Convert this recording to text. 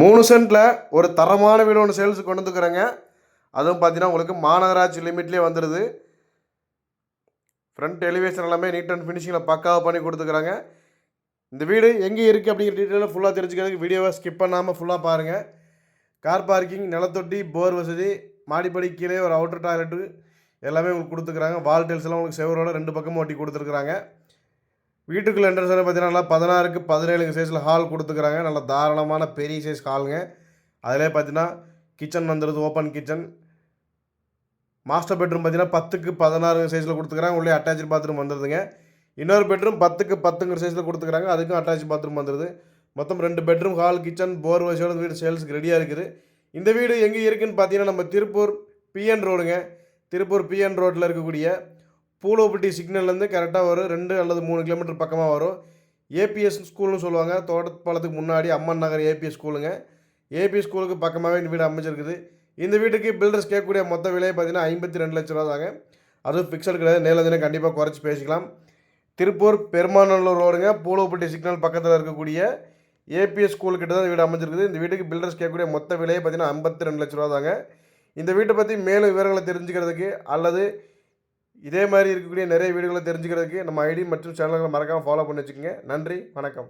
3 சென்ட்டில் ஒரு தரமான வீடு ஒன்று சேல்ஸுக்கு கொண்டு வந்துக்கிறேங்க. அதுவும் பார்த்தீங்கன்னா உங்களுக்கு மாநகராட்சி லிமிட்லேயே வந்துடுது. ஃப்ரண்ட் எலிவேஷன் எல்லாமே நீட் அண்ட் ஃபினிஷிங்கில் பக்காவாக பண்ணி கொடுத்துக்கிறாங்க. இந்த வீடு எங்கே இருக்குது அப்படிங்கிற டீட்டெயிலாக ஃபுல்லாக தெரிஞ்சுக்கிறதுக்கு வீடியோவை ஸ்கிப் பண்ணாமல் ஃபுல்லாக பாருங்கள். கார் பார்க்கிங், நிலத்தொட்டி, போர் வசதி, மாடிப்படி கீழே ஒரு அவுட்டர் டாய்லெட்டு எல்லாமே உங்களுக்கு கொடுத்துக்கிறாங்க. வால் டைல்ஸ் எல்லாம் உங்களுக்கு செவரோட 2 பக்கமும் ஒட்டி கொடுத்துருக்குறாங்க. வீட்டுக்குள்ள என்ட்ரன்ஸ் பார்த்தீங்கன்னா நல்லா 16க்கு 17 சைஸில் ஹால் கொடுத்துக்கிறாங்க. நல்ல தாராளமான பெரிய சைஸ் ஹாலுங்க. அதிலே பார்த்தீங்கன்னா கிச்சன் வந்துடுது, ஓப்பன் கிச்சன். மாஸ்டர் பெட்ரூம் பார்த்தீங்கன்னா 10க்கு 16 சைஸில் கொடுத்துக்கிறாங்க. உள்ளே அட்டாச்சு பாத்ரூம் வந்துடுதுங்க. இன்னொரு பெட்ரூம் 10க்கு 10 சைஸில் கொடுத்துக்கிறாங்க. அதுக்கும் அட்டாச் பாத்ரூம் வந்துடுது. மொத்தம் 2 பெட்ரூம், ஹால், கிச்சன், போர் வசதியோட வீடு சேல்ஸுக்கு ரெடியாக இருக்குது. இந்த வீடு எங்கே இருக்குதுன்னு பார்த்தீங்கன்னா நம்ம திருப்பூர் பிஎன் ரோடுங்க. திருப்பூர் பிஎன் ரோட்டில் இருக்கக்கூடிய பூலோப்பட்டி சிக்னல்லேருந்து கரெக்டாக ஒரு 2 அல்லது 3 கிலோமீட்டர் பக்கமாக வரும். ஏபிஎஸ் ஸ்கூல்னு சொல்லுவாங்க. தோட்டப்பாலத்துக்கு முன்னாடி அம்மன் நகர் ஏபிஎஸ் ஸ்கூலுங்க. ஏபிஎஸ் ஸ்கூலுக்கு பக்கமாகவே இந்த வீடு அமைச்சிருக்குது. இந்த வீட்டுக்கு பில்டர்ஸ் கேட்கக்கூடிய மொத்த விலையை பார்த்தீங்கன்னா 52 லட்ச ரூபா தாங்க. அதுவும் ஃபிக்ஸட் கிடையாது. நேரில் தினம் கண்டிப்பாக குறைச்சி பேசிக்கலாம். திருப்பூர் பெருமாநல்லூர் ரோடுங்க. பூலோப்பட்டி சிக்னல் பக்கத்தில் இருக்கக்கூடிய ஏபிஎஸ் ஸ்கூல் கிட்ட தான் வீடு அமைச்சிருக்குது. இந்த வீட்டுக்கு பில்டர்ஸ் கேட்கக்கூடிய மொத்த விலையை பார்த்தீங்கன்னா 52 லட்ச ரூபா தாங்க. இந்த வீட்டை பற்றி மேலும் விவரங்களை தெரிஞ்சுக்கிறதுக்கு அல்லது இதே மாதிரி இருக்கக்கூடிய நிறைய வீடுகளை தெரிஞ்சுக்கிறதுக்கு நம்ம ஐடி மற்றும் சேனல்களை மறக்காமல் ஃபாலோ பண்ணி வச்சுக்கோங்க. நன்றி, வணக்கம்.